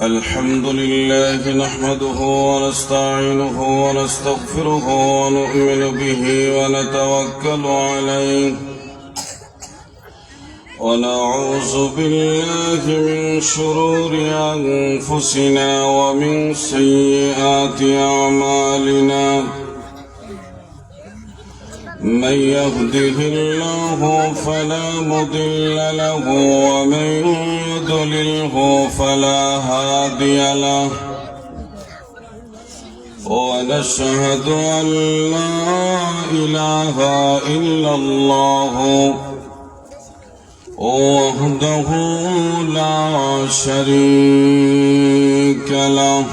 الحمد لله نحمده ونستعينه ونستغفره ونؤمن به ونتوكل عليه ونعوذ بالله من شرور أنفسنا ومن سيئات أعمالنا من يهده الله فلا مضل له ومن يضلله فلا هادي له ونشهد أن لا إله إلا الله وحده لا شريك له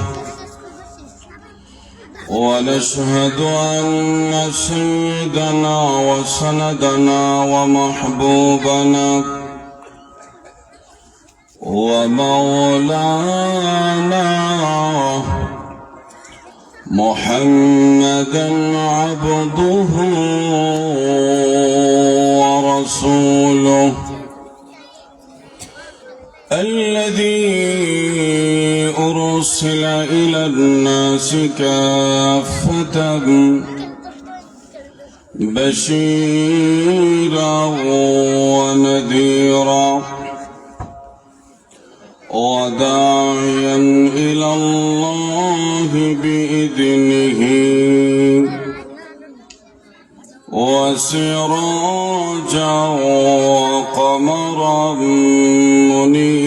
ونشهد أن سيدنا وسندنا ومحبوبنا ومولانا محمدا عبده ورسوله الذي أرسل إلى الناس كافة بشيرا ونذيرا وداعيا إلى الله بإذنه وسراجا وقمرا منيرا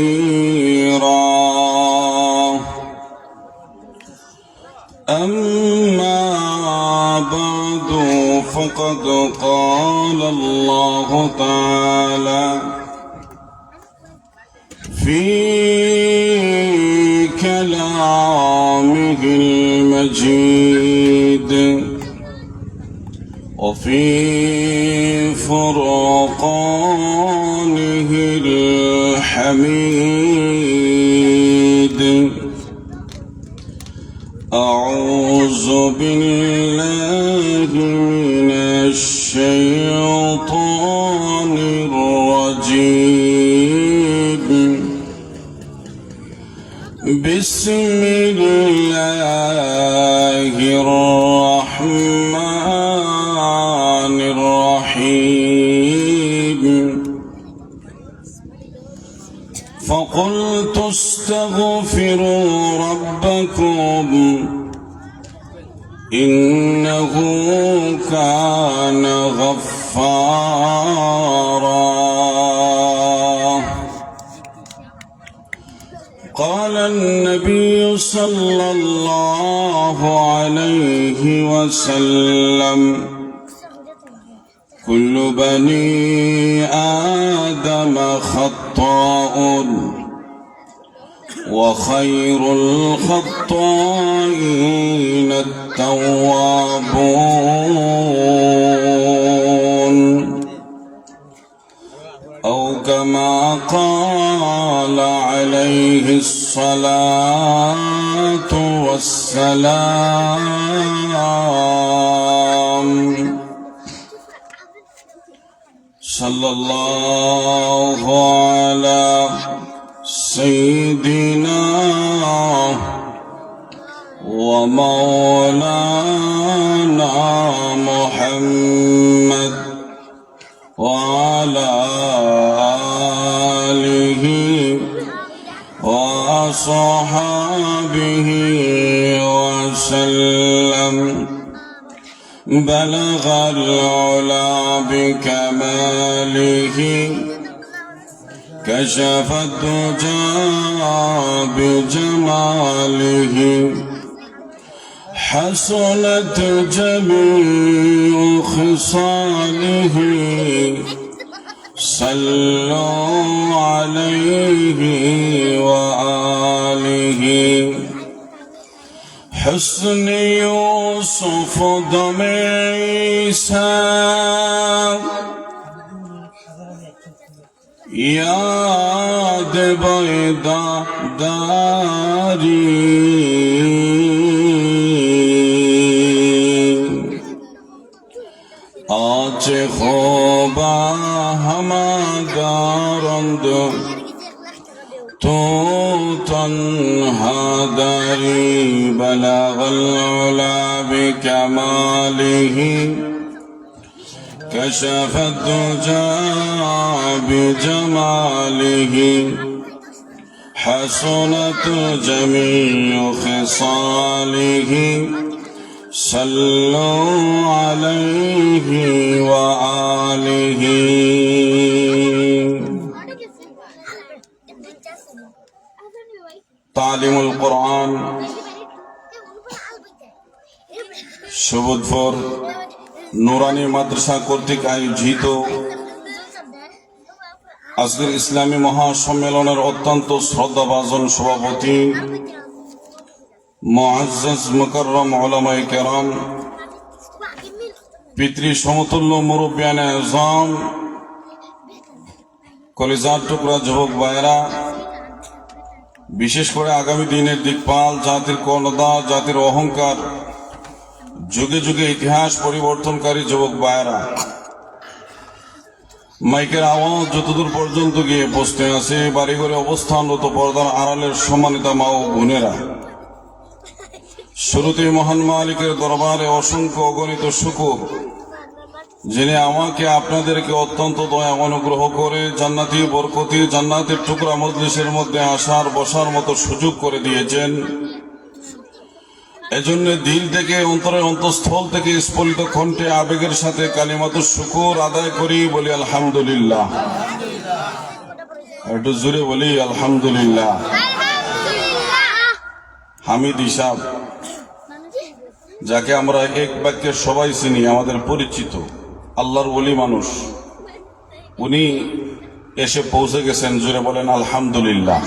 أما بعد فقد قال الله تعالى في كلامه المجيد وفي فرقانه الحميد أعوذ بالله من الشيطان الرجيم بسم الله الرحمن الرحيم فقلت استغفروا ربكم إنه كان غفارا قال النبي صلى الله عليه وسلم كل بني آدم خطاء وخير الخطائين التوابون أو كما قال عليه الصلاة والسلام صلى الله على سيدنا ومولانا محمد وعلى آله وصحابه وسلم بلغ العلا بكماله كشف الدجى بجماله حسنت جميع خصاله صلوا عليه وآله حسن يوسف دم عيسى یاد بیدا داری آج خوبا ہما دارند تو تنهدري بلغ العلا بكماله كشف الدجى بجماله حسنت جميع خصاله صلوا عليه وآله তালিমুল কোরআন সুবুদপুর নুরানি মাদ্রাসা কর্তৃক আয়োজিত আজকের ইসলামী মহাসম্মেলনের অত্যন্ত শ্রদ্ধাভাজন সভাপতি মুআজ্জাজ মুকাররম উলামায়ে কেরাম, পিতৃ সমতুল্য মুরব্বিয়ানে আযম, কলিজার টুকরা যুবক ভাইয়েরা, বিশেষ করে আগামী দিনের দিকপাল, জাতির কর্ণধার, জাতির অহংকার, যুগে যুগে ইতিহাস পরিবর্তনকারী যুবক ভাইয়েরা, মাইকের আওয়াজ যতদূর পর্যন্ত গিয়ে বসতে আছে, বাড়িঘরে অবস্থানরত পর্দার আড়ালের সম্মানিতা মা ও বোনেরা, শুরুতে মহান মালিকের দরবারে অসংখ্য অগণিত শুকর, যিনি আমাকে আপনাদেরকে অত্যন্ত দয়া অনুগ্রহ করে জান্নাতি বরকতি জান্নাতের টুকরা মজলিসের মধ্যে আসার বসার মতো সুযোগ করে দিয়েছেন। এজন্য দিল থেকে, অন্তরের অন্তঃস্থল থেকে স্ফলিত কণ্ঠে আবেগের সাথে কালিমাতুশ শুকর আদায় করি, বলি আলহামদুলিল্লাহ। একটু জোরে বলি আলহামদুলিল্লাহ। হামিদ হিসাব, যাকে আমরা এক বাক্যে সবাই চিনি, আমাদের পরিচিত আল্লাহর ওলি মানুষ, উনি এসে পৌঁছে গেছেন। জোরে বলেন আলহামদুলিল্লাহ।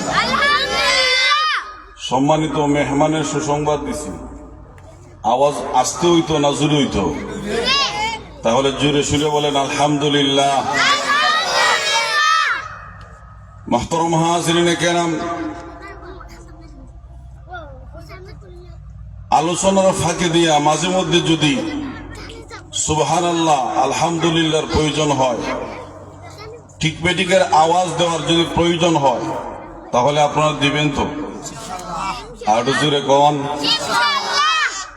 সম্মানিত মেহমানের সুসংবাদ দিছি, আওয়াজ আসতে হইতো না জোরে হইতো? তাহলে জোরে সুরে বলেন আলহামদুলিল্লাহ। মুহতারাম হাজিরিনে কেরাম, আলোচনার ফাঁকে দিয়া মাঝে মধ্যে যদি সুবহানাল্লাহ আলহামদুলিল্লাহর প্রয়োজন হয়, ঠিক বেটিকের আওয়াজ দেওয়ার যদি প্রয়োজন হয়, তাহলে আপনারা দিবেন তো? আর জোরে কন,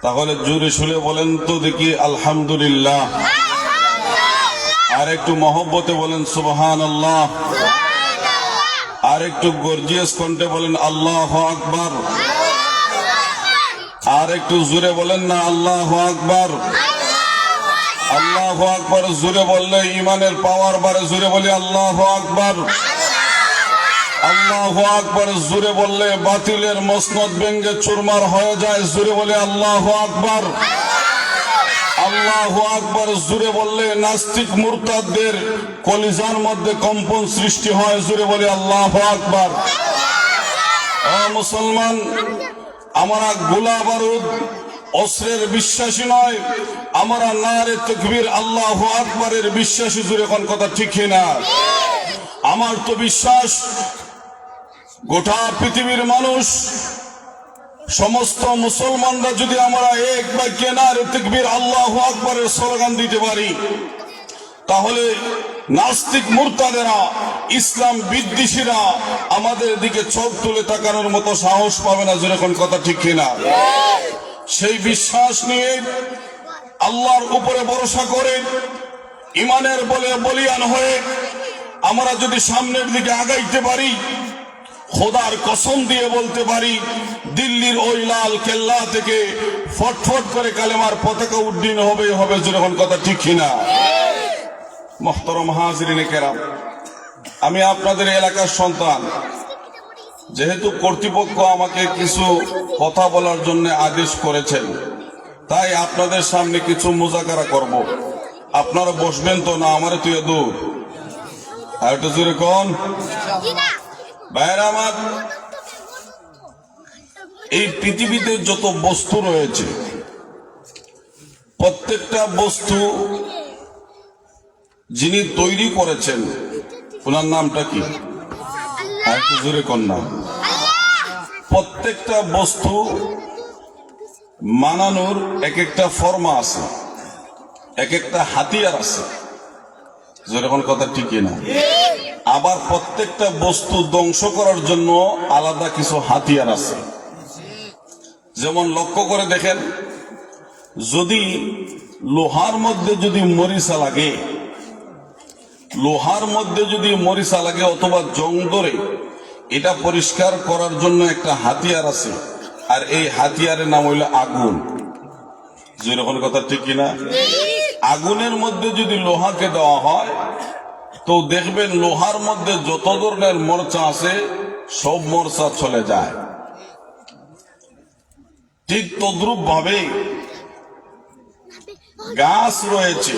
তাহলে জোরে শুনে বলেন তো দেখি আলহামদুলিল্লাহ। আর একটু মহব্বতে বলেন সুবহানাল্লাহ। আর একটু গর্জিয়াস কণ্ঠে বলেন আল্লাহু আকবার। আর একটু জোরে বলেন না আল্লাহু আকবার। আল্লাহু আকবার জোরে বললে ইমানের পাওয়ার বাড়ে, জোরে বলি আল্লাহু আকবার। আল্লাহু আকবার জোরে বললে বাতিলের মসনদ ভেঙে চুরমার হয়ে যায়, জোরে বলি আল্লাহু আকবার। আল্লাহু আকবার জোরে বললে নাস্তিক মুরতাদদের কলিজার মধ্যে কম্পন সৃষ্টি হয়, জোরে বলি আল্লাহু আকবার। ও মুসলমান, আমরা গোলা বারুদ অস্ত্রের বিশ্বাসী নয়, আমরা নারে তাকবীর আল্লাহু আকবারের বিশ্বাসী। জোরে কোন কথা ঠিক না? আমার তো বিশ্বাস গোটা পৃথিবীর মানুষ, সমস্ত মুসলমানরা যদি আমরা এক বাক্যে নারে তাকবীর আল্লাহু আকবারের স্লোগান দিতে পারি, তাহলে নাস্তিক মুরতাদেরা, ইসলাম বিদ্বেষীরা আমাদের দিকে চোখ তুলে তাকানোর মতো সাহস পাবে না। যেরকম কথা ঠিক কিনা? সেই বিশ্বাস নিয়ে, আল্লাহর উপরে ভরসা করে, ইমানের বলে বলিয়ান হয়ে আমরা যদি সামনের দিকে আগাইতে পারি, খোদার কসম দিয়ে বলতে পারি, দিল্লির ওই লাল কেল্লা থেকে ফটফট করে কালেমার পতাকা উড্ডীন হবে। যেরকম কথা ঠিক কিনা? মুহতারাম হাজিরিনে কেরাম, আমি আপনাদের এলাকার সন্তান। যেহেতু কর্তৃপক্ষ আমাকে কিছু কথা বলার জন্য আদেশ করেছেন, তাই আপনাদের সামনে কিছু মুজাকারা করব। আপনারা বসবেন তো না? আমার তুই দূর আর একটু জোরে কন ভাইরা আমার। এই পৃথিবীতে যত বস্তু রয়েছে, প্রত্যেকটা বস্তু যিনি তৈরি করেছেন, ওনার নামটা কি? আর একটু জোরে কন না। প্রত্যেকটা বস্তু মানানোর এক একটা ফর্মা আছে, এক একটা হাতিয়ার আছে। যেরকম কথা ঠিক না? আবার প্রত্যেকটা বস্তু ধ্বংস করার জন্য আলাদা কিছু হাতিয়ার আছে। যেমন লক্ষ্য করে দেখেন, যদি লোহার মধ্যে যদি মরিচা লাগে, লোহার মধ্যে যদি মরিচা লাগে অথবা জং ধরে, এটা পরিষ্কার করার জন্য একটা হাতিয়ার আছে, আর এই হাতিয়ারের নাম হইল আগুন। যেরকম কথা ঠিক কিনা? আগুনের মধ্যে যদি লোহাকে দেওয়া হয় তো দেখবেন লোহার মধ্যে যত ধরনের মরচা আছে সব মরচা চলে যায়। ঠিক তদ্রুপ ভাবে গাছ রয়েছে,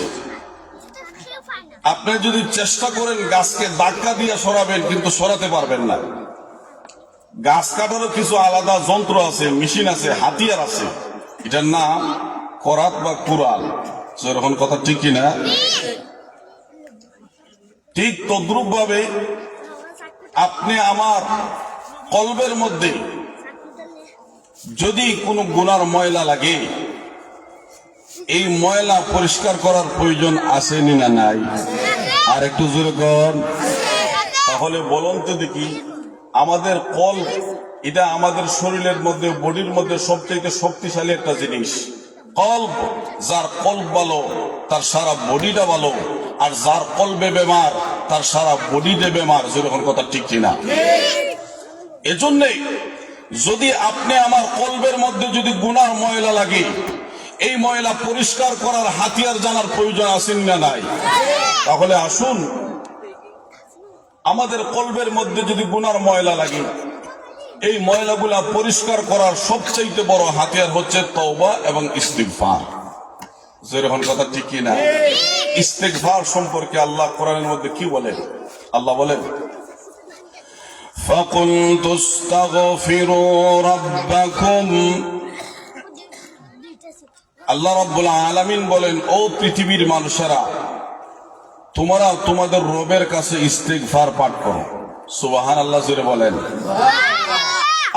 আপনি যদি চেষ্টা করেন গাছকে ধাক্কা দিয়ে সরাবেন কিন্তু সরাতে পারবেন না। গাছ কাটারও কিছু আলাদা যন্ত্র আছে, মেশিন আছে, হাতিয়ার আছে, এটার নাম করাত বা কুড়াল। সেরকম কথা ঠিক কিনা? ঠিক তদ্রুপ ভাবে আপনি আমার কলবের মধ্যে যদি কোনো গুনার ময়লা লাগে, এই ময়লা পরিষ্কার করার প্রয়োজন আছে না নাই? আর একটু জোরে কর। তাহলে বলুন তো দেখি, আমাদের কলব এটা আমাদের শরীরের মধ্যে, বডির মধ্যে সবচেয়ে শক্তিশালী একটা জিনিস। কলব, যার কলব ভালো তার সারা বডিটা ভালো, আর যার কলবে বেমার তার সারা বডিতে বেমার। যেরকম কথা ঠিক কিনা? এজন্যই যদি আপনি আমার কলবের মধ্যে যদি গুনার ময়লা লাগে, এই ময়লা পরিষ্কার করার হাতিয়ার জানার প্রয়োজন আছে না নাই? তাহলে আসুন, আমাদের কলবের মধ্যে যদি গুনার ময়লা লাগে, এই ময়লাগুলা পরিষ্কার করার সবচেয়ে বড় হাতিয়ার হচ্ছে তওবা এবং ইস্তিগফার। যেরকম কথা ঠিক কিনা? ইস্তিগফার সম্পর্কে আল্লাহ কোরআনের মধ্যে কি বলেন? আল্লাহ বলেন, ফাকুলতু আস্তাগফিরু রাব্বাকুম। আল্লাহ রাব্বুল আলামিন বলেন, ও পৃথিবীর মানুষেরা, তোমরা তোমাদের রবের কাছে ইস্তিগফার পাঠ করো। সুবহানাল্লাহ জোরে বলেন।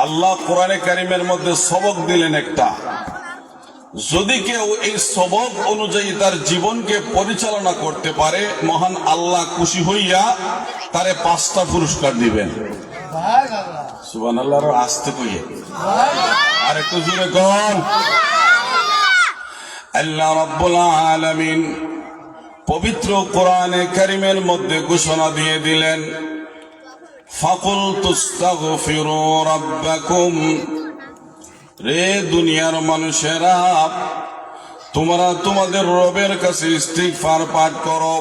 আল্লাহ কোরআনে কারিমের মধ্যে সবক দিলেন একটা, যদি কেউ এই সবক অনুযায়ী তার জীবনকে পরিচালনা করতে পারে, মহান আল্লাহ খুশি হইয়া তারে 5টা পুরস্কার দিবেন। সুবহানাল্লাহ। আসতে কইয়ে আর একটু জোরে কর। আল্লাহ রাব্বুল আলামিন পবিত্র কোরআনে কারিমের মধ্যে ঘোষণা দিয়ে দিলেন, ফাকুলতু আস্তাগফিরু রাব্বাকুম। রে দুনিয়ার মানুষেরা, তোমরা তোমাদের রবের কাছে ইস্তিগফার পাঠ করো।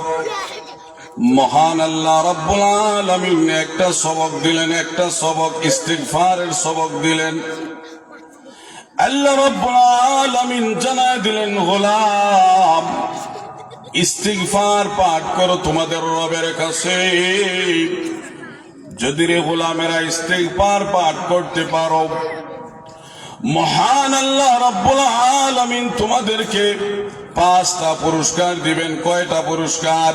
মহান আল্লাহ রাব্বুল আলামিন একটা সবক দিলেন, একটা সবক ইস্তিগফারের সবক দিলেন। আল্লাহ রাব্বুল আলামিন জানায় দিলেন, গোলাম ইস্তিগফার পাঠ করো তোমাদের রবের কাছে। যদি রে গোলামেরা ইস্তিগফার পাঠ করতে পারো, মহান আল্লাহ রাব্বুল আলামিন তোমাদেরকে 5টা পুরস্কার দিবেন। কয়টা পুরস্কার?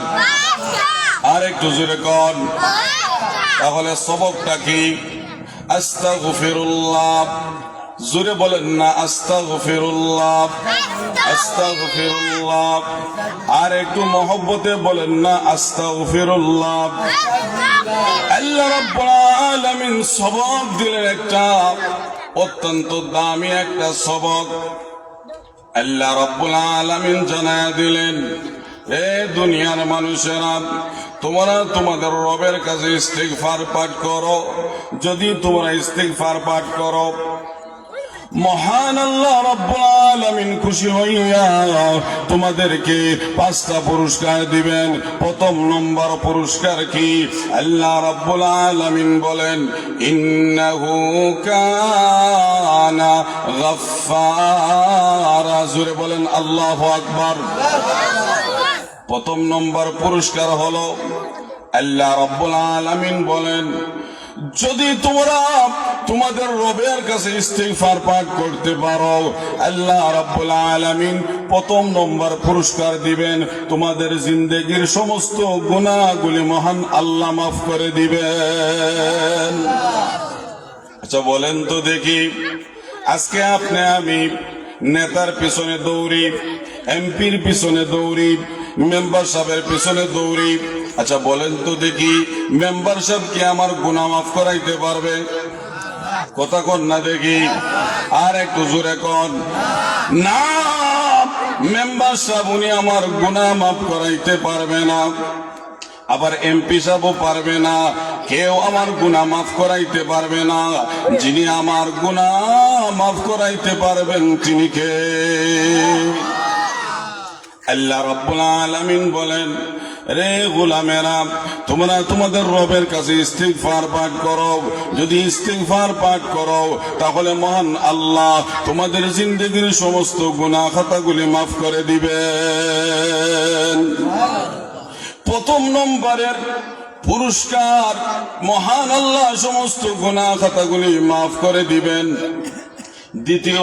আর একটু জোরে কর। তাহলে সবকটা কি? আস্তাগফিরুল্লাহ। জোরে বলেন না, আস্তাগফিরুল্লাহ, আস্তাগফিরুল্লাহ। আর একটু মহব্বতে বলেন না, আস্তাগফিরুল্লাহ। আল্লাহ রাব্বুল আলামিন সবক দিলেন একটা, অত্যন্ত দামি একটা সবক। আল্লাহ রাব্বুল আলামিন জানায় দিলেন, এ দুনিয়ার মানুষেরা, তোমরা তোমাদের রবের কাছে ইস্তিগফার পাঠ করো। যদি তোমরা ইস্তিগফার পাঠ করো, মহান আল্লাহ রাব্বুল আলামিন খুশি হইয়া তোমাদেরকে 5টা পুরস্কার দিবেন। প্রথম নম্বর পুরস্কার কি? আল্লাহ রাব্বুল আলামিন বলেন, ইন্নাহু কানা গাফফারা। জোরে বলেন আল্লাহু আকবার। প্রথম নম্বর পুরস্কার হলো, আল্লাহ রাব্বুল আলামিন বলেন, যদি তোমরা তোমাদের রবের কাছে ইস্তিগফার পাঠ করতে পারো, আল্লাহ রাব্বুল আলামিন প্রথম নম্বর পুরস্কার দিবেন, তোমাদের জিন্দেগীর সমস্ত গুনাহগুলি মহান আল্লাহ মাফ করে দিবেন। আচ্ছা বলেন তো দেখি, আজকে আপনি আমি নেতার পিছনে দৌড়ি, এমপির পিছনে দৌড়ি, মেম্বার সাহেবের পিছনে দৌড়ি, আচ্ছা বলেন তো দেখি, মেম্বার সাহেব কি আমার গুনাহ মাফ করাইতে পারবে? কথা কন না দেখি, আর একটু জোরে কন না। মেম্বার সাহেব উনি আমার গুনাহ মাফ করাইতে পারবে না, আবার এমপি সাহেবও পারবে না, কেউ আমার গুনাহ মাফ করাইতে পারবে না। যিনি আমার গুনাহ মাফ করাইতে পারবেন তিনি কে? আল্লাহ রাব্বুল আলামিন বলেন, রে গোলামেরা, তোমরা তোমাদের রবের কাছে ইস্তিগফার পাঠ করো। যদি ইস্তিগফার পাঠ করো তাহলে মহান আল্লাহ তোমাদের জিন্দেগির সমস্ত গুনাহ খাতাগুলি মাফ করে দিবেন। প্রথম নম্বরের পুরস্কার, মহান আল্লাহ সমস্ত গুনাহ খাতাগুলি মাফ করে দিবেন। দ্বিতীয়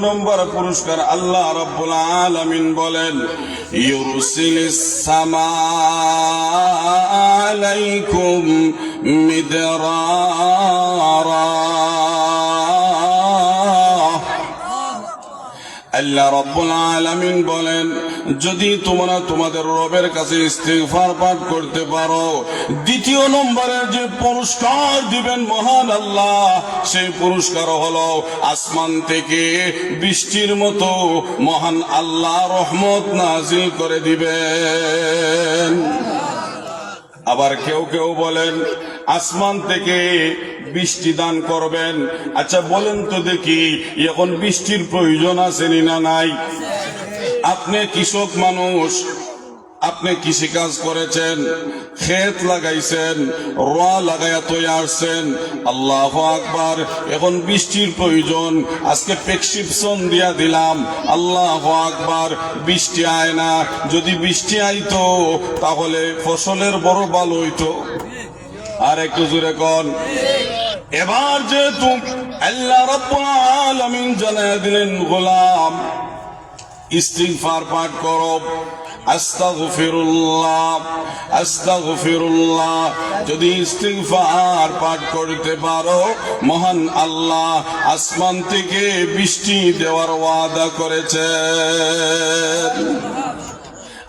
নম্বর পুরস্কার আল্লাহ রাব্বুল আলামিন বলেন, ইউরসিলিস সামাআ আলাইকুম মিদরারা। আল্লাহ রাব্বুল আলামিন বলেন, যদি তোমরা তোমাদের রবের কাছে ইস্তিগফার পাঠ করতে পারো, দ্বিতীয় নম্বরের যে পুরস্কার দিবেন মহান আল্লাহ, সেই পুরস্কার হলো আসমান থেকে বৃষ্টির মতো মহান আল্লাহ রহমত নাজিল করে দিবেন। আবার কেউ কেউ বলেন আসমান থেকে বৃষ্টি দান করবেন। আচ্ছা বলেন তো দেখি, এখন বৃষ্টির প্রয়োজন আছে না নাই? আপনি কৃষক মানুষ, আপনি কৃষি কাজ করেছেন, ক্ষেত লাগাইছেন, রোয়া লাগাইয়া তৈরি আসছেন, আল্লাহু আকবার, এখন বৃষ্টির প্রয়োজন, আজকে প্রেসক্রিপশন দিয়া দিলাম, আল্লাহু আকবার, বৃষ্টি আয় না। যদি বৃষ্টি আইতো তাহলে ফসলের বড় ভালো হইতো। আর একটু জোরে কন। এবার যেহেতু আল্লাহ রাব্বুল আলামিন জানায়া দিলেন, গোলাম ইস্তিগফার পাঠ করো, আস্তাগফিরুল্লাহ আস্তাগফিরুল্লাহ। যদি ইস্তিগফার পাঠ করতে পারো, মহান আল্লাহ আসমান থেকে বৃষ্টি দেওয়ার ওয়াদা করেছেন।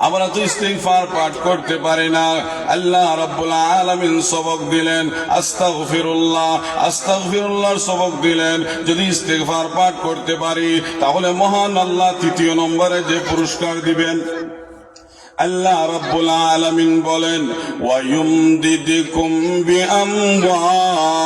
আমরা তো ইস্তিগফার পাঠ করতে পারি না। আল্লাহ রাব্বুল আলামিন সবক দিলেন আস্তাগফিরুল্লাহ, আস্তাগফিরুল্লাহর সবক দিলেন। যদি ইস্তিগফার পাঠ করতে পারি তাহলে মহান আল্লাহ তৃতীয় নম্বরে যে পুরস্কার দিবেন, আল্লাহ রাব্বুল আলামিন বলেন, ওয়ায়ুমদিদকুম বিআমওয়াল।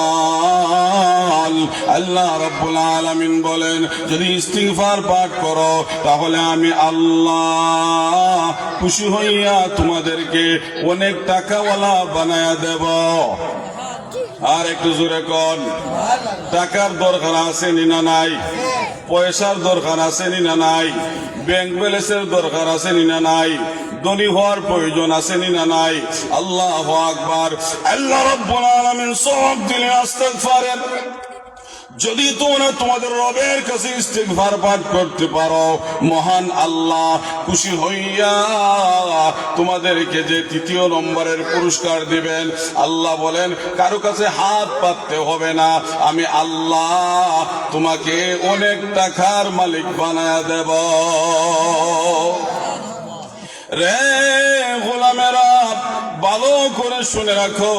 আল্লাহ রাব্বুল আলামিন বলেন, যদি ইস্তিগফার পাঠ করো তাহলে আমি আল্লাহ খুশি হইয়া তোমাদেরকে অনেক টাকাওয়ালা বানায়া দেব। আর একটু জোরে কন। টাকার দরকার আছে না নাই? পয়সার দরকার আছে না নাই? ব্যাংক ব্যালেন্সের দরকার আছে না নাই? ধনী হওয়ার প্রয়োজন আছে না নাই? আল্লাহু আকবার। আল্লাহ রাব্বুল আলামিন সওয়াব দিলেন ইস্তিগফারের। যদি তোমরা তোমাদের রবের কাছে ইস্তিগফার পাঠ করতে পারো, মহান আল্লাহ খুশি হইয়া তোমাদেরকে যে তৃতীয় নম্বরের পুরস্কার দিবেন, আল্লাহ বলেন কারো কাছে হাত পাততে হবে না, আমি আল্লাহ তোমাকে অনেক টাকার মালিক বানায়া দেব। রে গোলামেরা, ভালো করে শুনে রাখো,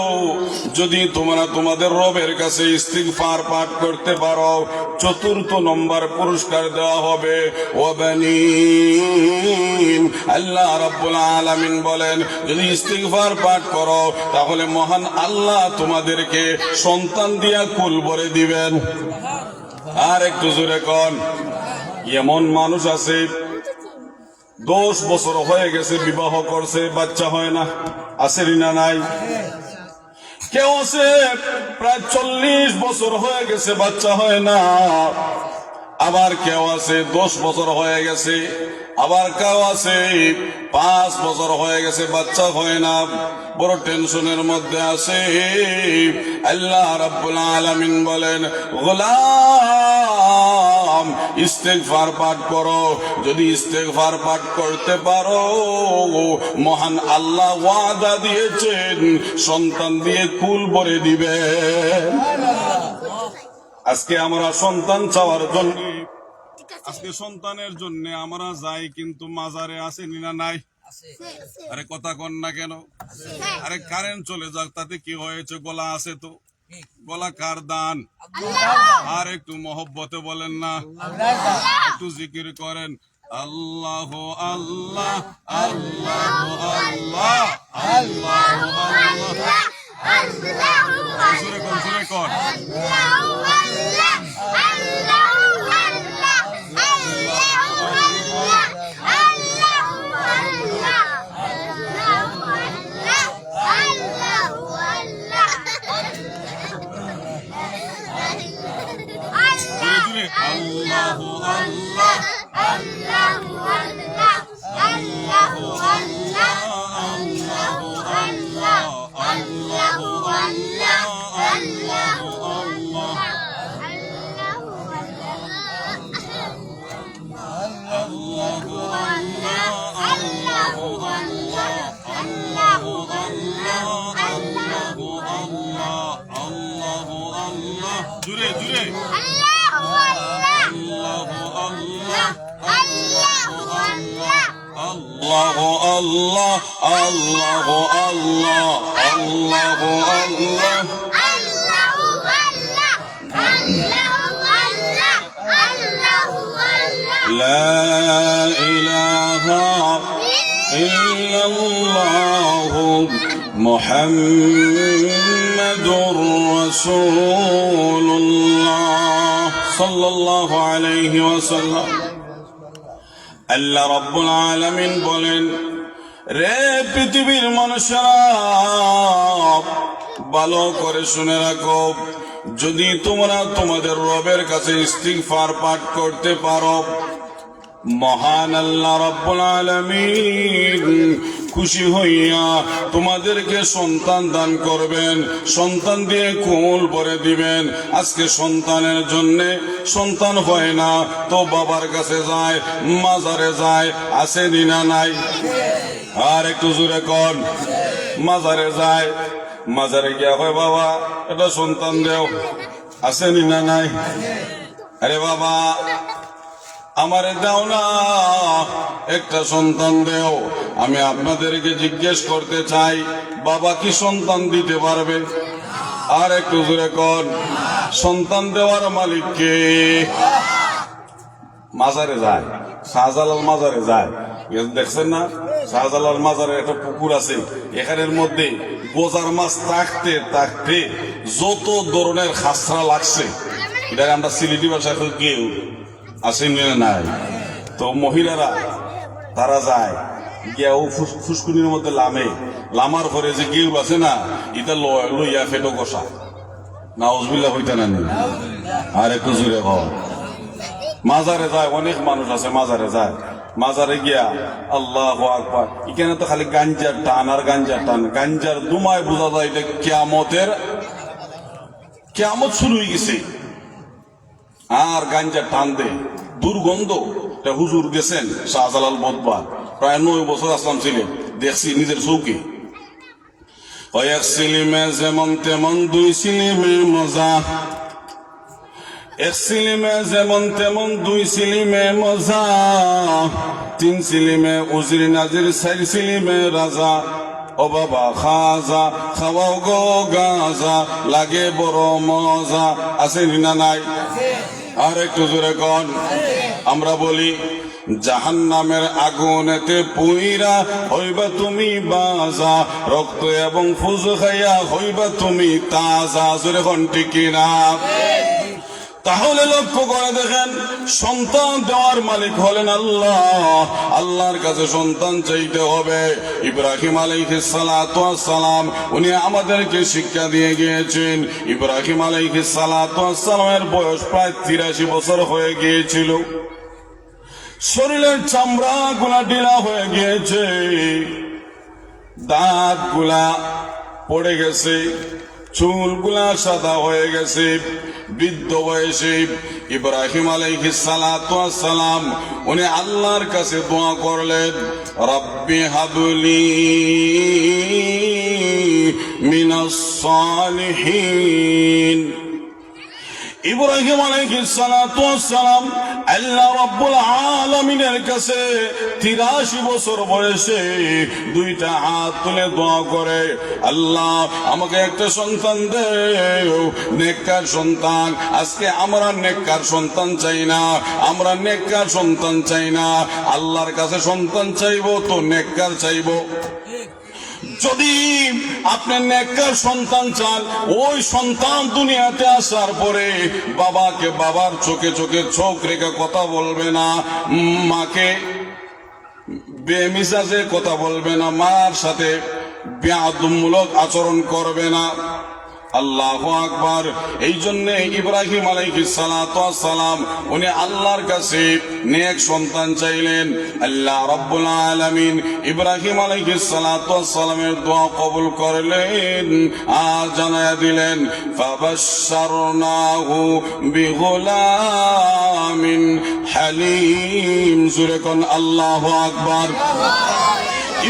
যদি তোমরা তোমাদের রবের কাছে ইস্তিগফার পাঠ করতে পারো, চতুর্থ নম্বর পুরস্কার দেওয়া হবে ওয়াবানিন। আল্লাহ রাব্বুল আলামিন বলেন, যদি ইস্তিগফার পাঠ করো তাহলে মহান আল্লাহ তোমাদেরকে সন্তান দিয়া কুল ভরে দিবেন। আর একটু জোরে কন। এমন মানুষ আছে 10 বছর হয়ে গেছে, বিবাহ করছে, বাচ্চা হয় না, আছে না নাই? কেউ আছে প্রায় 40 বছর হয়ে গেছে, বাচ্চা হয় না। আবার কেউ আছে 10 বছর হয়ে গেছে, আবার কেউ আছে 5 বছর হয়ে গেছে, বাচ্চা হয় না, বড় টেনশনের মধ্যে আছে। আল্লাহ রাব্বুল আলামিন বলেন, গোলাম ইস্তিগফার পাঠ করো। যদি ইস্তিগফার পাঠ করতে পারো, মহান আল্লাহ ওয়াদা দিয়েছেন সন্তান দিয়ে কুল ভরে দিবেন। আজকে আমরা সন্তান চাওয়ার জন্য, আজকে সন্তানের জন্য আমরা যাই, কিন্তু মাজারে আছে না নাই? আরে কথা কন না কেন? আরে কারেন্ট চলে যাক তাতে কি হয়েছে? গলা আছে তো, গলা কার দান? আর একটু মহব্বতে বলেন না, একটু জিকির করেন, আল্লাহ আল্লাহ আল্লাহ আল্লাহ আল্লাহ আল্লাহ। জোরে কর, জোরে কর। আল্লাহু আল্লাহ আল্লাহু আল্লাহ আল্লাহু আল্লাহ আল্লাহু আল্লাহ আল্লাহু আল্লাহ আল্লাহু আল্লাহ আল্লাহু আল্লাহ আল্লাহু আল্লাহ আল্লাহু আল্লাহ আল্লাহু আল্লাহ আল্লাহু আল্লাহ। জুরে জুরে আল্লাহু আল্লাহ আল্লাহু আল্লাহ আল্লাহু আল্লাহ লা ইলাহা ইল্লাল্লাহ মুহাম্মাদুর রাসূলুল্লাহ সাল্লাল্লাহু আলাইহি ওয়াসাল্লাম। আল্লাহ রাব্বুল আলামিন বলেন, রে পৃথিবীর মানুষেরা ভালো করে শুনে রাখো, যদি তোমরা তোমাদের রবের কাছে ইস্তিগফার পাঠ করতে পারো, মহান আল্লাহ রাব্বুল আলামিন খুশি হইয়া তোমাদেরকে সন্তান দান করবেন, সন্তান দিয়ে কুল ভরে দিবেন। আজকে সন্তানের জন্য সন্তান হয় না তো বাবার কাছে যায়, মাজারে যায়, আছে দিনা নাই? আর একটু জোরে কন, মাজারে যায়, মাজারে গিয়া হয় বাবা এটা সন্তান দেও, আছে দিনা নাই? আরে বাবা আমারে দাও না, একটা সন্তান দেও। আমি আপনাদেরকে জিজ্ঞেস করতে চাই, বাবা কি সন্তান দিতে পারবে? আর একটু জোরে কন, সন্তান দেওয়ার মালিক কে? মাজারে যায়, শাহজালাল মাজারে যায়, দেখছেন না? শাহজালাল মাজারে একটা পুকুর আছে, এখানের মধ্যে বোজার মাছ থাকতে থাকতে যত ধরনের খাসরা লাগছে, এটা আমরা সিলেটি ভাষায় কেউ আসেন নাই। তো মহিলারা তারা যায় গিয়া ও ফুসকুনির মধ্যে লামার পরে যে গেউ আছে না, এটা লইয়া ফেটো কষা নাউজুবিল্লাহ হইতে না নি। আর একটু জুড়ে কর, মাজারে যায়, অনেক মানুষ আছে মাজারে যায়, মাজারে গিয়া আল্লাহু আকবার, এখানে তো খালি গাঞ্জার টান আর গাঞ্জার টান, গাঞ্জার দুমায় বোঝা যায় এটা কিয়ামত শুরু হয়ে গেছে। আর গাঞ্জা টান দে দুর্গন্ধ। হুজুর গেছেন শাহজালাল বদবার, প্রায় 9 বছর আসলাম ছিলেন, দেখছি নিজের চৌকে। এক সিলিমে যেমন তেমন, দুই সিলিমে মজা, এক সিলিমে যেমন তেমন, দুই সিলিমে মজা, 3 সিলিমে উজির নাজির, 4 সিলিমে রাজা। ও বাবা খাজা খাওয়াও গো গাজা, লাগে বড় মজা, আছে না নাই? আর একটু জোরে কন। আমরা বলি জাহান্নামের আগুনেতে পুইরা হইবা তুমি বাজা, রক্ত এবং ফুজ খাইয়া হইবা তুমি তাজা, জোরে কন ঠিক কিনা? তাহলে লক্ষ্য করে দেখেন, সন্তান দেওয়ার মালিক হলেন আল্লাহ। আল্লাহর কাছে সন্তান চাইতে হবে। ইব্রাহিম আলাইহিস সালাতু ওয়াস সালাম উনি আমাদেরকে শিক্ষা দিয়ে গিয়েছেন। ইব্রাহিম আলাইহিস সালাতু ওয়াস সালামের বয়স প্রায় 83 বছর হয়ে গিয়েছিল। শরীরের চামড়া গুলা ঢিলা হয়ে গিয়েছে, দাঁত গুলা পড়ে গেছে, চুলগুলা সাদা হয়ে গেছে। বৃদ্ধ বয়সে ইব্রাহিম আলাইহিস সালাতু ওয়াস সালাম উনি আল্লাহর কাছে দোয়া করলেন, রব্বি হাবলি মিনাস সালিহিন। ইব্রাহিম আলাইহিস সালাতু ওয়াস সালাম আল্লাহ রাব্বুল আলামিনের কাছে 83 বছর বয়সে দুইটা হাত তুলে দোয়া করে, আল্লাহ আমাকে একটা সন্তান দেও, নেককার সন্তান। আজকে আমরা নেককার সন্তান চাই না, আমরা নেককার সন্তান চাই না, আল্লাহর কাছে সন্তান চাইবো তো নেককার চাইবো। যদি আপনি নেককার সন্তান চান, ওই সন্তান দুনিয়াতে আসার পরে বাবাকে বাবার চোখে চোখে চোখ রেখে কথা বলবে না, মাকে বেমিজাজে কথা বলবে না, মার সাথে বেয়াদবমূলক আচরণ করবে না। আল্লাহু আকবার। এই জন্য ইব্রাহিম আলাইহিস সালাতু ওয়াস সালাম উনি আল্লাহর কাছে নেক সন্তান চাইলেন। আল্লাহ রাব্বুল আলামিন ইব্রাহিম আলাইহিস সালাতু ওয়াস সালামের দোয়া কবুল করলেন আর জানায়া দিলেন, ফাবাশশারনাহু বিগুলামিন হালিম। জোরে কোন আল্লাহু আকবার।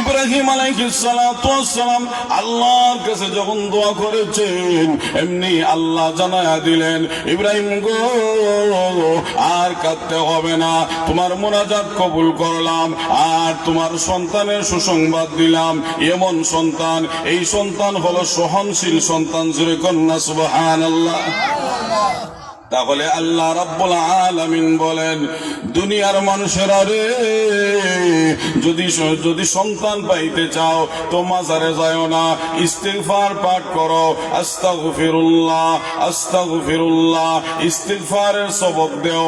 ইব্রাহিম আলাইহিস সালাতু ওয়াস সালাম আল্লাহর কাছে যখন দোয়া করেছেন, এমনি আল্লাহ জানায়া দিলেন, ইব্রাহিম গো আর কাঁদতে হবে না, তোমার মুনাজাত কবুল করলাম আর তোমার সন্তানের সুসংবাদ দিলাম। এমন সন্তান, এই সন্তান হলো সহনশীল সন্তান। জোরে কন্যা সুবহানাল্লাহ। তাহলে আল্লাহ রাব্বুল আলামিন বলেন, দুনিয়ার মানুষেরা রে, যদি সন্তান পাইতে চাও তো মাজারে যাও না, ইস্তিগফার পাঠ করো, আস্তাগফিরুল্লাহ আস্তাগফিরুল্লাহ, ইস্তিগফারের সবক দেও,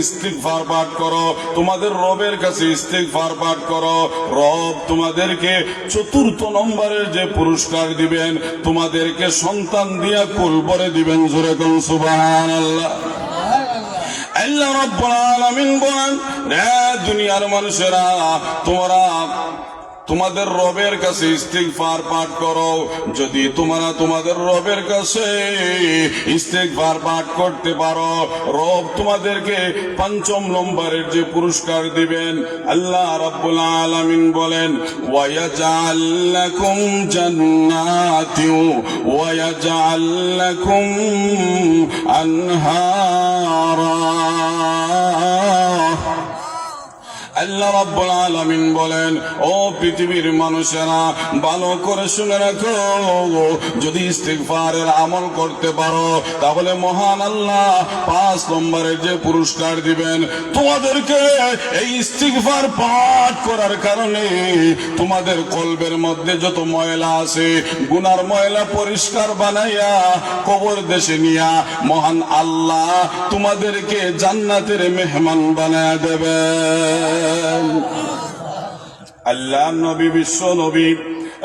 ইস্তিগফার পাঠ করো, তোমাদের রবের কাছে ইস্তিগফার পাঠ করো। রব তোমাদেরকে 4th নম্বরের যে পুরস্কার দিবেন, তোমাদেরকে সন্তান দিয়া কুল ভরে দিবেন। জোরে কোন সুবহানাল্লাহ। আল্লাহ রাব্বুল আলামিন বলেন, রে দুনিয়ার মানুষেরা, তোমরা তোমাদের রবের কাছে ইস্তিগফার পাঠ করো। যদি তোমরা তোমাদের রবের কাছে ইস্তিগফার পাঠ করতে পারো, রব তোমাদেরকে 5ম নম্বরের যে পুরস্কার দিবেন। আল্লাহ রাব্বুল আলামিন বলেন, ওয়ায়াজআল লাকুম জান্নাতিন ওয়ায়াজআল লাকুম আনহারা। আল্লাহ রাব্বুল আলামিন বলেন, ও পৃথিবীর মানুষেরা ভালো করে শুনে রাখো, যদি ইস্তিগফারের আমল করতে পারো তাহলে মহান আল্লাহ 5 নম্বরের যে পুরস্কার দিবেন, তোমাদেরকে এই ইস্তিগফার পাঠ করার কারণে তোমাদের কলবের মধ্যে যত ময়লা আছে, গুনার ময়লা পরিষ্কার বানাইয়া কবর দেশে নিয়া মহান আল্লাহ তোমাদেরকে জান্নাতের মেহমান বানায়া দেবেন। আল্লাহ নবী, বিশ্ব নবী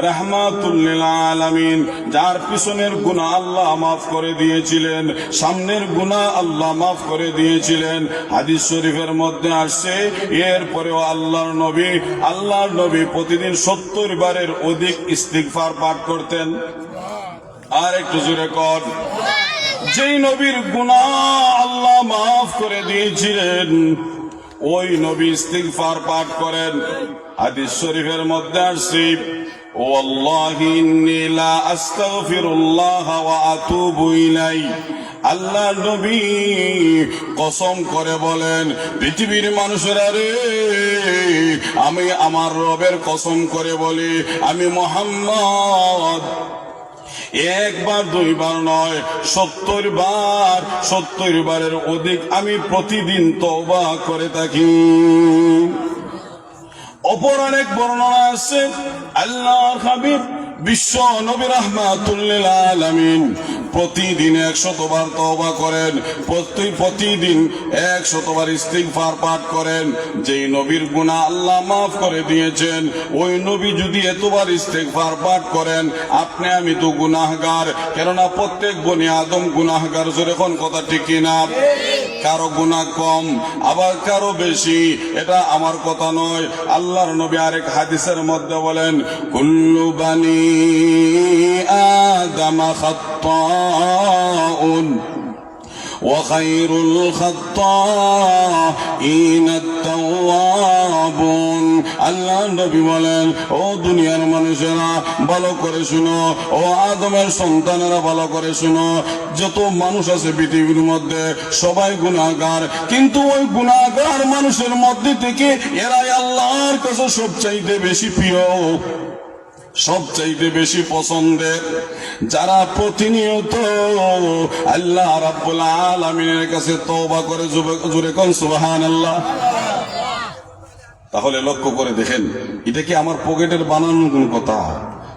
রাহমাতুল লিল আলামিন, যার পিছনের গুনাহ আল্লাহ মাফ করে দিয়েছিলেন, সামনের গুনাহ আল্লাহ মাফ করে দিয়েছিলেন। হাদিস শরীফের মধ্যে আসছে, এরপরেও আল্লাহর নবী প্রতিদিন 70 বারের অধিক ইস্তিগফার পাঠ করতেন। আর একটু জোরে কর। যেই নবীর গুনাহ আল্লাহ মাফ করে দিয়েছিলেন, ওই নবী ইস্তিগফার পাঠ করেন। হাদিস শরীফের মধ্যে আসছে, ওয়াল্লাহি ইন্নী লা আস্তাগফিরুল্লাহ ওয়া আতুবু ইলাইহি। আল্লাহ নবী কসম করে বলেন, পৃথিবীর মানুষেরা রে, আমি আমার রবের কসম করে বলি, আমি মুহাম্মদ 1 বার 2 বার নয়, 70 বার, 70 বারের অধিক আমি প্রতিদিন তওবা করে থাকি। অপর অনেক বর্ণনা আছে, আল্লাহর হাবিব বিশ্ব নবী রাহমাতুল লিল আলামিন প্রতিদিন 100 বার তওবা করেন, প্রতিদিন 100 বার ইস্তিগফার পাঠ করেন। যেই নবীর গুনাহ আল্লাহ মাফ করে দিয়েছেন, ওই নবী যদি এতবার ইস্তিগফার পাঠ করেন, আপনি আমি তো গুনাহগার, কেননা প্রত্যেক বনি আদম গুনাহগার। জোরে কোন কথা ঠিক কিনা? কারো গুনাহ কম আবার কারো বেশি, এটা আমার কথা নয়। আল্লাহর নবী আরেক হাদিসের মধ্যে বলেন, কুল্লু বানি আদম খাত্তাউন ওয়া খায়রুল খাত্তাইন আত-তাওয়াবুন। আল্লাহ নবী বলেন, ও দুনিয়ার মানুষেরা ভালো করে শুনো, ও আদমের সন্তানেরা ভালো করে শুনো, যত মানুষ আছে পৃথিবীর মধ্যে সবাই গুনাহগার, কিন্তু ওই গুনাহগার মানুষের মধ্যে থেকে এরাই আল্লাহর কাছে সবচাইতে বেশি প্রিয়, সবচাইতে বেশি পছন্দের, যারা প্রতিনিয়ত আল্লাহ রাব্বুল আলামিনের কাছে তওবা করে। জোরে কোন সুবহানাল্লাহ। তাহলে লক্ষ্য করে দেখেন, এটা কি আমার পকেটের বানানোর কোন কথা?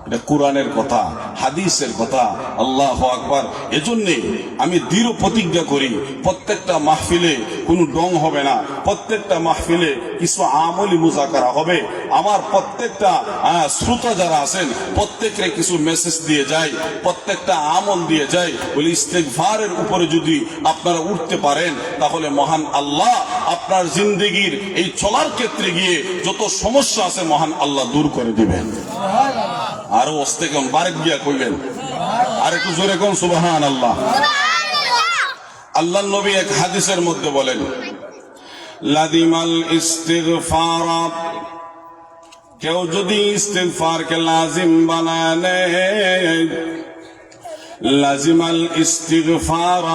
এটা কোরআনের কথা, হাদিসের কথা। আল্লাহু আকবার। এজন্যে আমি দৃঢ় প্রতিজ্ঞা করি, প্রত্যেকটা মাহফিলে কোনো ডং হবে না, প্রত্যেকটা মাহফিলে কিছু আমলি মুজাকারা হবে। আমার প্রত্যেকটা শ্রোতা যারা আছেন প্রত্যেককে কিছু মেসেজ দিয়ে যায়, প্রত্যেকটা আমল দিয়ে যায়। বলি ইস্তেগফারের উপরে যদি আপনারা উঠতে পারেন, তাহলে মহান আল্লাহ আপনার জিন্দেগির এই চলার ক্ষেত্রে গিয়ে যত সমস্যা আছে মহান আল্লাহ দূর করে দিবেন। আরো অস্তে কোন বারেক গিয়া কইলেন, আর একটু জোরে কোন সুবহানাল্লাহ। আল্লাহর নবী এক হাদিসের মধ্যে বলেন, লাদিমাল ইস্তিগফার, কেউ যদি ইস্তিগফারকে লাজিম বানায় নেয়, লাজিমাল ইস্তিগফার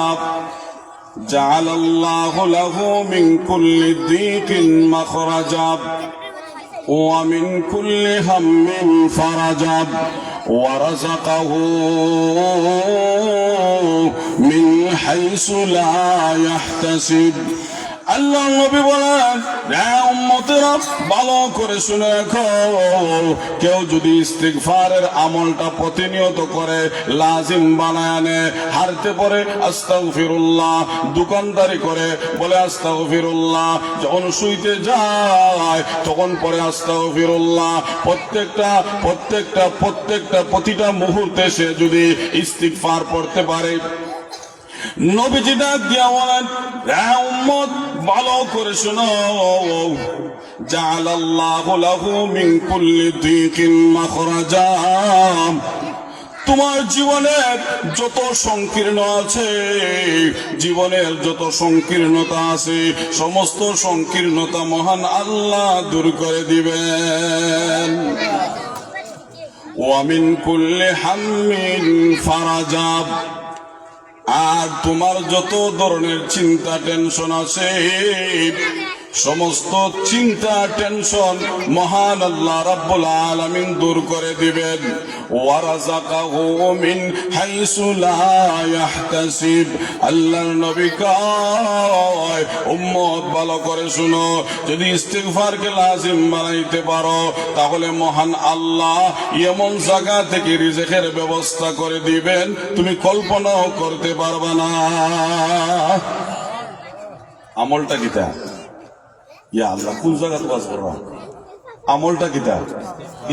জাআলাল্লাহু লাহু মিন কুল্লি দীকিন মাখরাজা ومن كل هم فرجا ورزقه من حيث لا يحتسب। আল্লাহ নবী বলেন, উম্মতেরা ভালো করে শুনে রাখো, কেউ যদি ইস্তিগফারের আমলটা প্রতিনিয়ত করে, লাজিম বানায় নেয়, হারতে পরে আস্তাগফিরুল্লাহ, দোকানদারি করে বলে আস্তাগফিরুল্লাহ, যখন শুইতে যায় তখন পরে আস্তাগফিরুল্লাহ, প্রতিটা মুহূর্তে সে যদি ইস্তিগফার পড়তে পারে, নবীজি ডাক দিয়া বলেন, উম্মত ভালো করে শোনো, জাআলাল্লাহু লাহু মিন কুল্লি দীকিন মাখরাজা, তোমার জীবনের যত সংকীর্ণ আছে, জীবনের যত সংকীর্ণতা আছে, সমস্ত সংকীর্ণতা মহান আল্লাহ দূর করে দিবেন। ওয়া মিন কুল্লি হাম্মিন ফারাজা, আর তোমার যত ধরনের চিন্তা টেনশন আছে, সমস্ত চিন্তা টেনশন মহান আল্লাহ রাব্বুল আলামিন দূর করে দিবেন। ওয়ারাযাকাহু মিন হাইসু লা ইয়াহতাসিব, আল্লাহর নবী কয়, উম্মত ভালো করে শুনো, যদি ইস্তিগফারকে লাজিম বানাইতে পারো, তাহলে মহান আল্লাহ এমন জায়গা থেকে রিজিকের ব্যবস্থা করে দিবেন তুমি কল্পনাও করতে পারবে না। আমলটা কিতা? ইয়া আল্লাহ, কোন জায়গা তো কাজ করবা? আমলটা কিতা?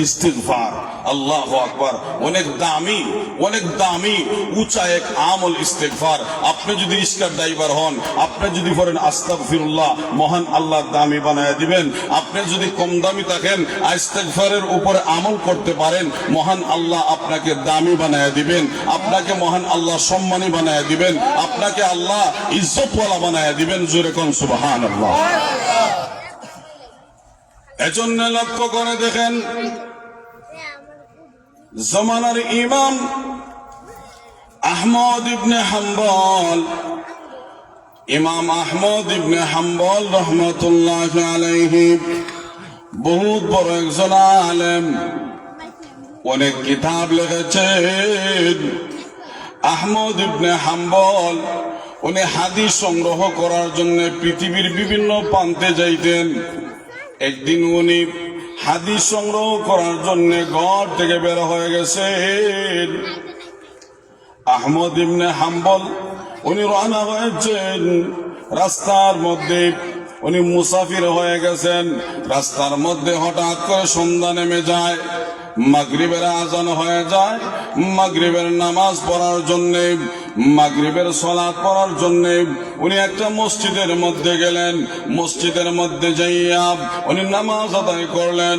ইস্তিগফার। আল্লাহু আকবার। অনেক দামি উঁচা এক আমল ইস্তিগফার। আপনি যদি রিস্কার ড্রাইভার হন, আপনি যদি বলেন আস্তাগফিরুল্লাহ, মহান আল্লাহ দামি বানায় দিবেন। আপনি যদি কম দামি থাকেন, ইস্তিগফারের উপরে আমল করতে পারেন, মহান আল্লাহ আপনাকে দামি বানায় দিবেন, আপনাকে মহান আল্লাহ সম্মানী বানায় দিবেন, আপনাকে আল্লাহ ইজ্জতওয়ালা বানায় দিবেন। জোরে কোন সুবহানাল্লাহ। এজন্য লক্ষ্য করে দেখেন, জমানার ইমাম আহমদ ইবনে হাম্বল, ইমাম আহমদ ইবনে হাম্বল রহমতুল্লাহ আলাইহি বহুত বড় একজন আলেম, অনেক কিতাব লিখেছেন। আহমদ ইবনে হাম্বল উনি হাদিস সংগ্রহ করার জন্য পৃথিবীর বিভিন্ন প্রান্তে যাইতেন। একদিন উনি হাদিস সংগ্রহ করার জন্য ঘর থেকে বের হয়ে গেছেন। আহমদ ইবনে হাম্বল উনি রওনা হয়েছেন, রাস্তার মধ্যে উনি মুসাফির হয়ে গেছেন। রাস্তার মধ্যে হঠাৎ করে সন্ধ্যা নেমে যায়, মাগরিবের আজান হয়ে যায়। মাগরিবের নামাজ পড়ার জন্য, মাগরিবের সালাত পড়ার জন্য উনি একটা মসজিদের মধ্যে গেলেন। মসজিদের মধ্যে যাইয়া উনি নামাজ আদায় করলেন।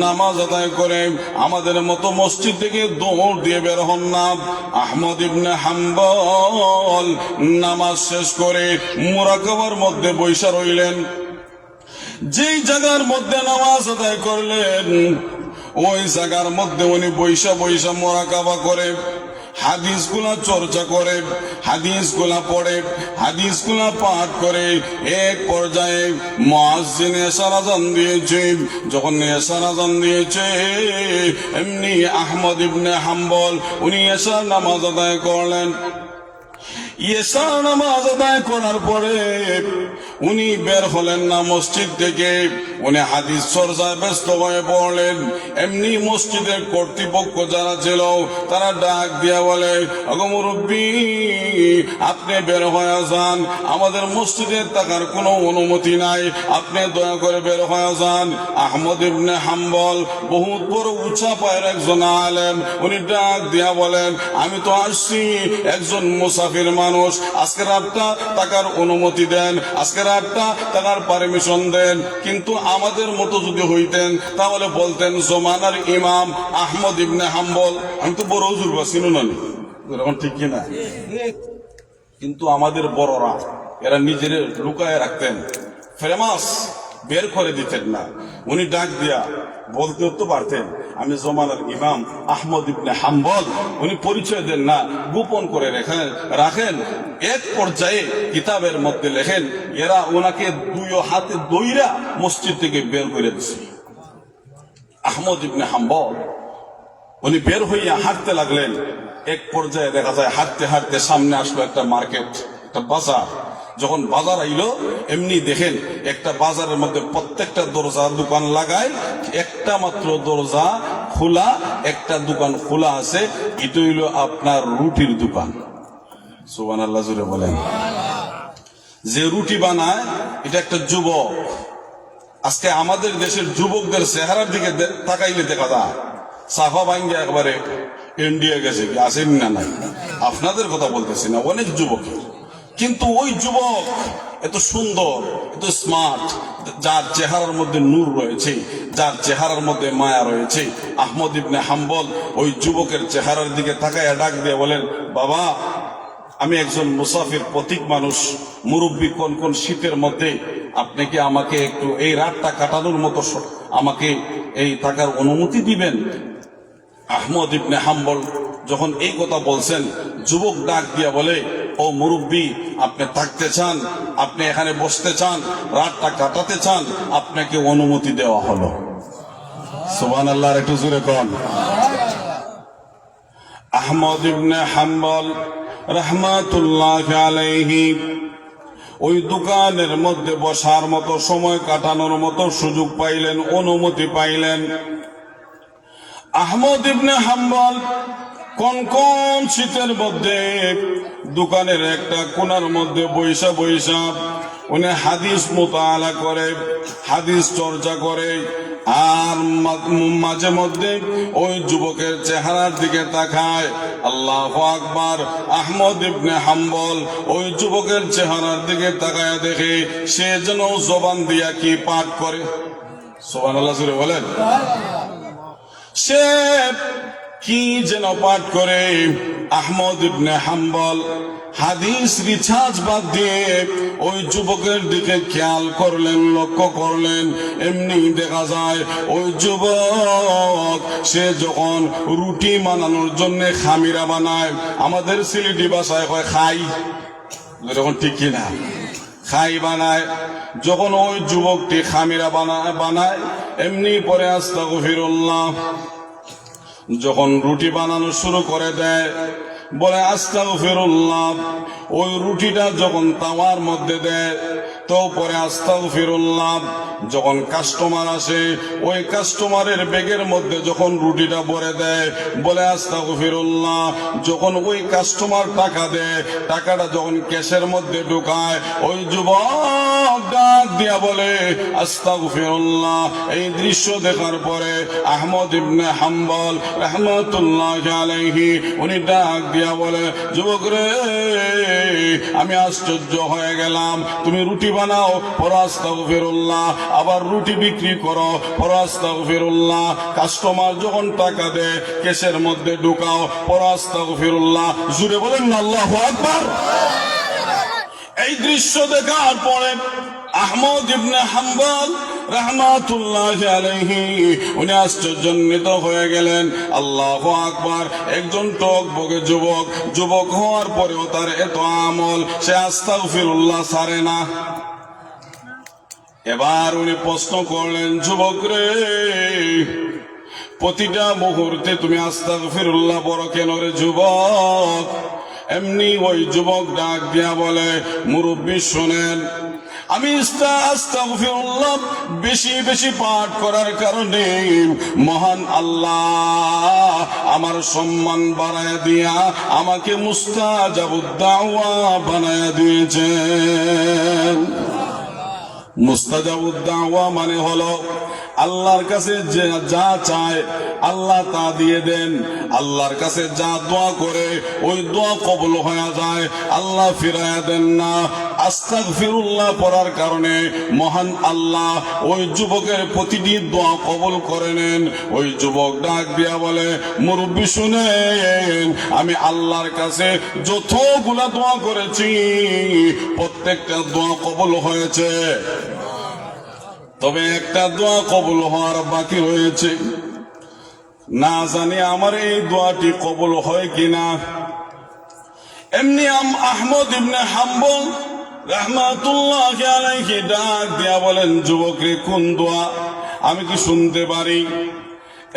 নামাজ আদায় করে আমাদের মতো মসজিদ থেকে দৌড় দিয়ে বের হন না। আহমদ ইবনে হাম্বল নামাজ শেষ করে মুরাকাবার মধ্যে বৈশা রইলেন। যেই জায়গার মধ্যে নামাজ আদায় করলেন, ওই জায়গার মধ্যে উনি বৈশা মুরাকাবা করে হাদিসগুলা চর্চা করে, হাদিসগুলা পড়ে, হাদিসগুলা পাঠ করে। এক পর্যায়ে মুয়াজ্জিন এশার আযান দিয়েছে। যখন এশার আযান দিয়েছে, এমনি আহমদ ইবনে হাম্বল উনি এশার নামাজ আদায় করলেন। এশার নামাজ আদায় করার পরে উনি বের হলেন না মসজিদ থেকে, উনি হাদিস চর্চায় ব্যস্ত হয়ে পড়লেন। এমনি মসজিদের কর্তৃপক্ষ যারা ছিল তারা ডাক দিয়া বলে, ওগো মুরব্বী, আপনি বের হয়ে যান, আমাদের মসজিদে থাকার কোনো অনুমতি নাই, আপনি দয়া করে বের হয়ে যান। আহমদ ইবনে হাম্বল বহুত বড় উঁচা পায়ের একজন আলেম, উনি ডাক দিয়া বলেন, আমি তো আসছি একজন মুসাফির মানুষ, আজকে রাতটা থাকার অনুমতি দেন, আজকে রাতটা থাকার পারমিশন দেন। কিন্তু আমাদের মতো যদি হইতেন তাহলে বলতেন জমানার ইমাম আহমদ ইবনে হাম্বল। আমি তো বড় হুজুর বা চিনো না, এরকম ঠিক কিনা? কিন্তু আমাদের বড়রা এরা নিজের লুকায় রাখতেন, ফেমাস বের করে দিতেন না। উনি ডাক দিয়া বলতে তো পারতেন, আমি জমানার ইমাম আহমদ ইবনে হাম্বল। উনি পরিচয় দেন না, গোপন করে রাখেন। এক পর্যায়ে কিতাবের মধ্যে লেখেন, এরা ওনাকে দুই হাতে দইরা মসজিদ থেকে বের করে দিছে। আহমদ ইবনে হাম্বল উনি বের হইয়া হাঁটতে লাগলেন। এক পর্যায়ে দেখা যায় হাঁটতে হাঁটতে সামনে আসলো একটা মার্কেট, একটা বাজার। যখন বাজার আইলো, এমনি দেখেন একটা বাজারের মধ্যে প্রত্যেকটা দরজা দোকান লাগায়, একটা মাত্র দরজা খোলা, একটা দোকান খোলা আছে, এটা হইল আপনার রুটির দোকান। সুবহানাল্লাহ জোরে বলেন। যে রুটি বানায় এটা একটা যুবক। আজকে আমাদের দেশের যুবকদের চেহারার দিকে তাকাইলে দেখা যায় সাফা ভাঙ্গা একবারে ইন্ডিয়া গেছে, কি আসেন না? নাই, আপনাদের কথা বলতেছি না, অনেক যুবকের। কিন্তু ওই যুবক এত সুন্দর, এত স্মার্ট, যার চেহারার মধ্যে নূর রয়েছে, যার চেহারার মধ্যে মায়া রয়েছে, আহমদ ইবনে হাম্বল ওই যুবকের চেহারার দিকে তাকায় ডাক দিয়ে বলেন, বাবা, আমি একজন মুসাফির প্রতীক মানুষ, মুরব্বী, কোন কোন শীতের মধ্যে আপনি কি আমাকে একটু এই রাতটা কাটানোর মতো আমাকে এই থাকার অনুমতি দিবেন? আহমদ ইবনে হাম্বল যখন এই কথা বলছেন, যুবক ডাক দিয়া বলে, ও মুরব্বী, আপনি থাকতে চান, আপনি এখানে বসতে চান, রাতটা কাটাতে চান, আপনাকে অনুমতি দেওয়া হলো। সুবহানাল্লাহ, একটু জোরে কোন। আহমদ ইবনে হাম্বল রাহমাতুল্লাহ আলাইহি ওই দোকানের মধ্যে বসার মতো, সময় কাটানোর মতো সুযোগ পাইলেন, অনুমতি পাইলেন। আহমদ ইবনে হাম্বল কোন কোন শীতের মধ্যে দোকানের একটা কোণার মধ্যে বৈশা বৈশা উনি হাদিস মুতাআলা করে, হাদিস চর্চা করে। আর মাঝে মধ্যে ওই যুবকের চেহারার দিকে তাকায়। আল্লাহু আকবার। আহমদ ইবনে হাম্বল ওই যুবকের চেহারার দিকে তাকায় দেখে সে যেন জবান দিয়া কি পাঠ করে। সুবহানাল্লাহ জোরে বলেন। সে কি যেন পাঠ করে। আহমদ ইবনে হাম্বল হাদিস রিসার্চ বাদ দিয়ে ওই যুবকের দিকে খেয়াল করলেন, লক্ষ্য করলেন। এমনি দেখা যায় ওই যুবক সে যখন রুটি বানানোর জন্য খামিরা বানায়, আমাদের সিলেটি ভাষায় কয় খাই, যখন ঠিক কিনা, খাই বানায়। যখন ওই যুবকটি খামিরা বানায় এমনি পরে আস্তাগফিরুল্লাহ, যখন রুটি বানানো শুরু করে দেয় বলে আস্তাগফিরুল্লাহ। ওই রুটিটা যখন তাওয়ার মধ্যে দেয় তো পরে আস্তাগফিরুল্লাহ। যখন কাস্টমার আসে ওই কাস্টমারের ব্যাগের মধ্যে যখন রুটিটা ভরে দেয় বলে আস্তাগফিরুল্লাহ। যখন ওই কাস্টমার টাকা দেয়, টাকাটা যখন ক্যাশের মধ্যে ঢুকায় ওই যুবক ডাক দিয়া বলে আস্তাগফিরুল্লাহ। এই দৃশ্য দেখার পরে আহমদ ইবনে হাম্বল রাহমাতুল্লাহ আলাইহি উনি ডাক দিয়া বলে, যুবক রে, আমি আশ্চর্য হয়ে গেলাম, তুমি রুটি বানাও পরে আস্তাগফিরুল্লাহ, আবার রুটি বিক্রি করো পরে আস্তাগফিরুল্লাহ, কাস্টমার যখন টাকা দেয় কেসের মধ্যে ঢুকাও পরে আস্তাগফিরুল্লাহ। জুড়ে বলেন না আল্লাহু আকবার। এই দৃশ্য দেখার পরে আহমদ ইবনে হাম্বল রাহমাতুল্লাহি আলাইহি উনি আশ্চর্যান্বিত হয়ে গেলেন। আল্লাহু আকবার। একজন টকবকে যুবক হওয়ার পরেও তার এত আমল, সে আস্তাগফিরুল্লাহ ছাড়ে না। এবার উনি প্রশ্ন করলেন, যুবক রে, প্রতিটা মুহূর্তে তুমি আস্তাগফিরুল্লাহ পড়ো কেন রে যুবক? এমনি ওই যুবক ডাক দিয়া বলে, মুরব্বী শোনেন, আমি আস্তাগফিরুল্লাহ বেশি বেশি পাঠ করার কারণে মহান আল্লাহ আমার সম্মান বাড়ায় দিয়া আমাকে মুস্তাজাবুদ দাওয়া বানায় দিয়েছেন। মুস্তাজাবুদ দাওয়া মানে হলো আল্লাহর কাছে যা চায় আল্লাহ তা দিয়ে দেন। আল্লাহর কাছে যা দোয়া করে ওই দোয়া কবুল হয়ে যায়, আল্লাহ ফিরাইয়া দেন না। আস্তাগফিরুল্লাহ পড়ার কারণে মহান আল্লাহ ওই যুবকের প্রতিটি দোয়া কবুল করে নেন। ওই যুবক ডাক দিয়া বলে, মুরব্বী শুনেন, আমি আল্লাহর কাছে যতগুলা দোয়া করেছি প্রত্যেকটা দোয়া কবুল হয়েছে, তবে একটা দোয়া কবুল হওয়ার বাকি রয়েছে। না জানি আমার এই দোয়াটি কবুল হয় কিনা। এমনি আহমদ ইবনে হাম্বল রাহমাতুল্লাহি আলাইহি ডাক দিয়া বলেন, যুবক রে, কোন দোয়া, আমি কি শুনতে পারি?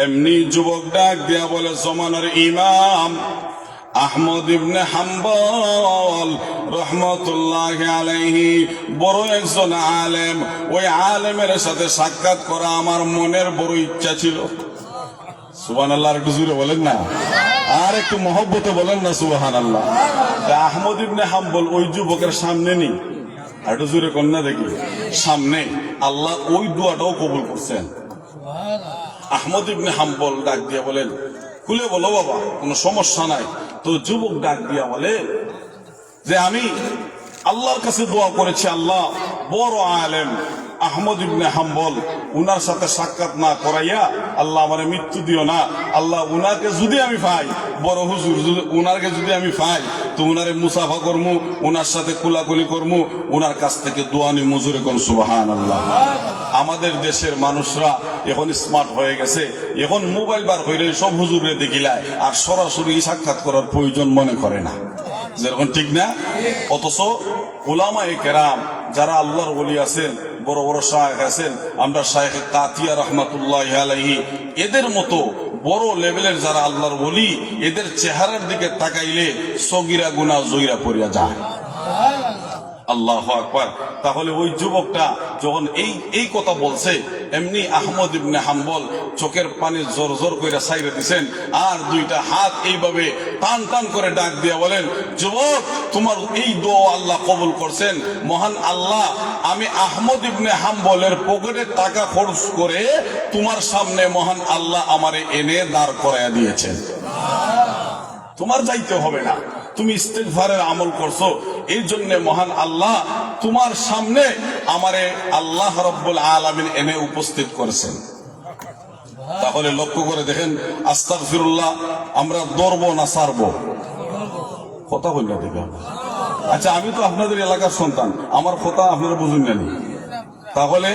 এমনি যুবক ডাক দিয়া বলে, জমানার ইমাম আহমদ ইবনে হাম্বল রহমতুল্লাহি আলাইহি বড় একজন আলেম, ওই আলেমের সাথে সাক্ষাৎ করা আমার মনের বড় ইচ্ছা ছিল। সুবহানাল্লাহ, একটু জোরে বলেন না, আর একটু মহব্বতে বলেন না সুবহানাল্লাহ। আহমদ ইবনে হাম্বল ওই যুবকের সামনে নেই, আর একটু জোরে কন্যা দেখি, সামনে আল্লাহ ওই দোয়াটাও কবুল করছেন। আহমদ ইবনে হাম্বল ডাক দিয়া বলেন, খুলে বলো বাবা, কোনো সমস্যা নাই। তো যুবক ডাক দিয়া বলে যে আমি আল্লাহর কাছে দোয়া করেছি, আল্লাহ বড় আলেম আহমদ ইবনে হাম্বল, উনার সাথে সাক্ষাৎ না করাইয়া আল্লাহ আমার মৃত্যু দিও না। আল্লাহ উনাকে যদি আমি পাই, বড় হুজুর উনাকে যদি আমি পাই, তো উনারে মুসাফা করমু, উনার সাথে কুলাকুলি করমু, উনার কাছ থেকে দোয়া নি মজুরে কোন সুবহানাল্লাহ। আমাদের দেশের মানুষরা এখন স্মার্ট হয়ে গেছে, এখন মোবাইল বার হইলে সব হুজুরে দেখিলায়, আর সরাসরি সাক্ষাৎ করার প্রয়োজন মনে করে না, যেরকম ঠিক না। অথচ উলামায়ে কেরাম যারা আল্লাহর ওলি আছেন, বড় বড় শায়েখ আছেন, আমরা শায়েখ কাতিয়া রাহমাতুল্লাহি আলাইহি, এদের মতো বড় লেভেলের যারা আল্লাহর ওলি, এদের চেহারার দিকে তাকাইলে সগীরা গুনাহ জয়রা পড়িয়া যায়। আল্লাহু আকবার। তাহলে ওই যুবকটা যখন এই কথা বলছে, এমনি আহমদ ইবনে হাম্বল চোখের পানি জোর জোর করে ছাইরে দিছেন, আর দুইটা হাত এইভাবে টান টান করে ডাক দিয়া বলেন, যুবক, তোমার এই দোয়া আল্লাহ কবুল করছেন। মহান আল্লাহ আমি আহমদ ইবনে হাম্বলের পকেটে টাকা খরচ করে তোমার সামনে মহান আল্লাহ আমারে এনে দাঁড় করাইয়া দিয়েছেন। তোমার যাইতে হবে না, তুমি ইস্তেগফারের আমল করছো, এই জন্য মহান আল্লাহ তোমার সামনে আমারে আল্লাহ রাব্বুল আলামিন এনে উপস্থিত করেছেন। তাহলে লক্ষ্য করে দেখেন, আস্তাগফিরুল্লাহ আমরা ধরবো না ছাড়বো? কথা বললে দেখেন। আচ্ছা, আমি তো আপনাদের এলাকার সন্তান, আমার কথা আপনারা বুঝুন না। তাহলে